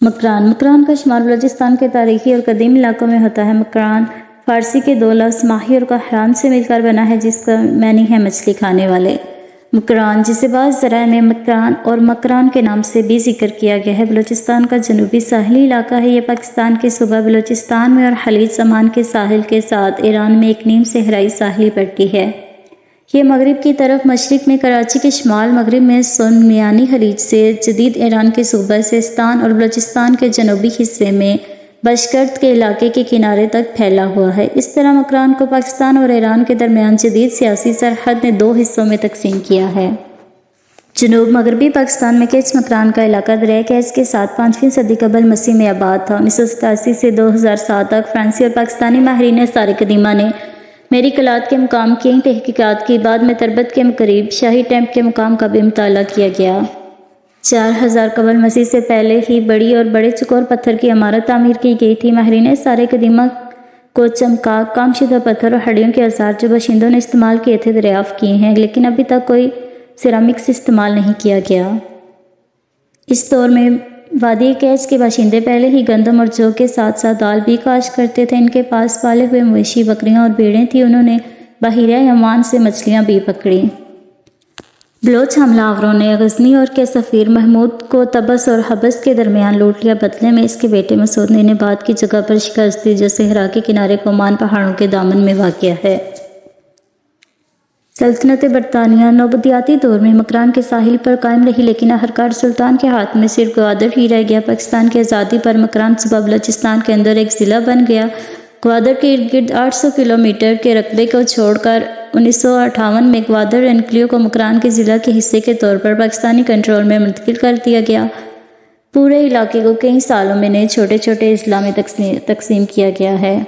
مکران کا شمار بلوچستان کے تاریخی اور قدیم علاقوں میں ہوتا ہے۔ مکران فارسی کے دو لفظ ماہی اور کحران سے مل کر بنا ہے، جس کا معنی ہے مچھلی کھانے والے۔ مکران، جسے بعض ذرائع میں مکران اور مکران کے نام سے بھی ذکر کیا گیا ہے، بلوچستان کا جنوبی ساحلی علاقہ ہے۔ یہ پاکستان کے صوبہ بلوچستان میں اور خلیج عمان کے ساحل کے ساتھ ایران میں ایک نیم صحرائی ساحلی پٹی ہے۔ یہ مغرب کی طرف مشرق میں کراچی کے شمال مغرب میں سرمیانی خلیج سے جدید ایران کے صوبہ سیستان اور بلوچستان کے جنوبی حصے میں بشکرت کے علاقے کے کنارے تک پھیلا ہوا ہے۔ اس طرح مکران کو پاکستان اور ایران کے درمیان جدید سیاسی سرحد نے دو حصوں میں تقسیم کیا ہے۔ جنوب مغربی پاکستان میں کیچ مکران کا علاقہ دریائے کیچ کے ساتھ 5ویں صدی قبل مسیح میں آباد تھا۔ 1987 سے 2007 تک فرانسیسی اور پاکستانی ماہرین آثار قدیمہ نے میری کلاد کے مقام کی تحقیقات کی۔ بعد میں تربت کے قریب شاہی ٹیمپ کے مقام کا بھی مطالعہ کیا گیا۔ 4000 قبل مسیح سے پہلے ہی بڑی اور بڑے چکور پتھر کی عمارت تعمیر کی گئی تھی۔ ماہرین آثار قدیمہ کو چمکاک، کام شدہ پتھر اور ہڈیوں کے آثار جو باشندوں نے استعمال کیے تھے دریافت کیے ہیں، لیکن ابھی تک کوئی سیرامکس استعمال نہیں کیا گیا۔ اس دور میں وادی کیچ کے باشندے پہلے ہی گندم اور جو کے ساتھ ساتھ دال بھی کاشت کرتے تھے۔ ان کے پاس پالے ہوئے مویشی، بکریاں اور بھیڑیں تھیں۔ انہوں نے بحیرہ عمان سے مچھلیاں بھی پکڑیں۔ بلوچ حملہ آوروں نے غزنی اور کے سفیر محمود کو طبس اور حبس کے درمیان لوٹ لیا۔ بدلے میں اس کے بیٹے مسعود نے انہیں بعد کی جگہ پر شکست دی، جو صحرا کے کنارے کومان پہاڑوں کے دامن میں واقع ہے۔ سلطنت برطانیہ نوبدیاتی دور میں مکران کے ساحل پر قائم رہی، لیکن آخرکار سلطان کے ہاتھ میں صرف گوادر ہی رہ گیا۔ پاکستان کی آزادی پر مکران صوبہ بلوچستان کے اندر ایک ضلع بن گیا۔ گوادر کے ارد گرد 800 کلومیٹر کے رقبے کو چھوڑ کر 1958 میں گوادر انکلیو کو مکران کے ضلع کے حصے کے طور پر پاکستانی کنٹرول میں منتقل کر دیا گیا۔ پورے علاقے کو کئی سالوں میں نئے چھوٹے چھوٹے اضلاع میں تقسیم کیا گیا ہے۔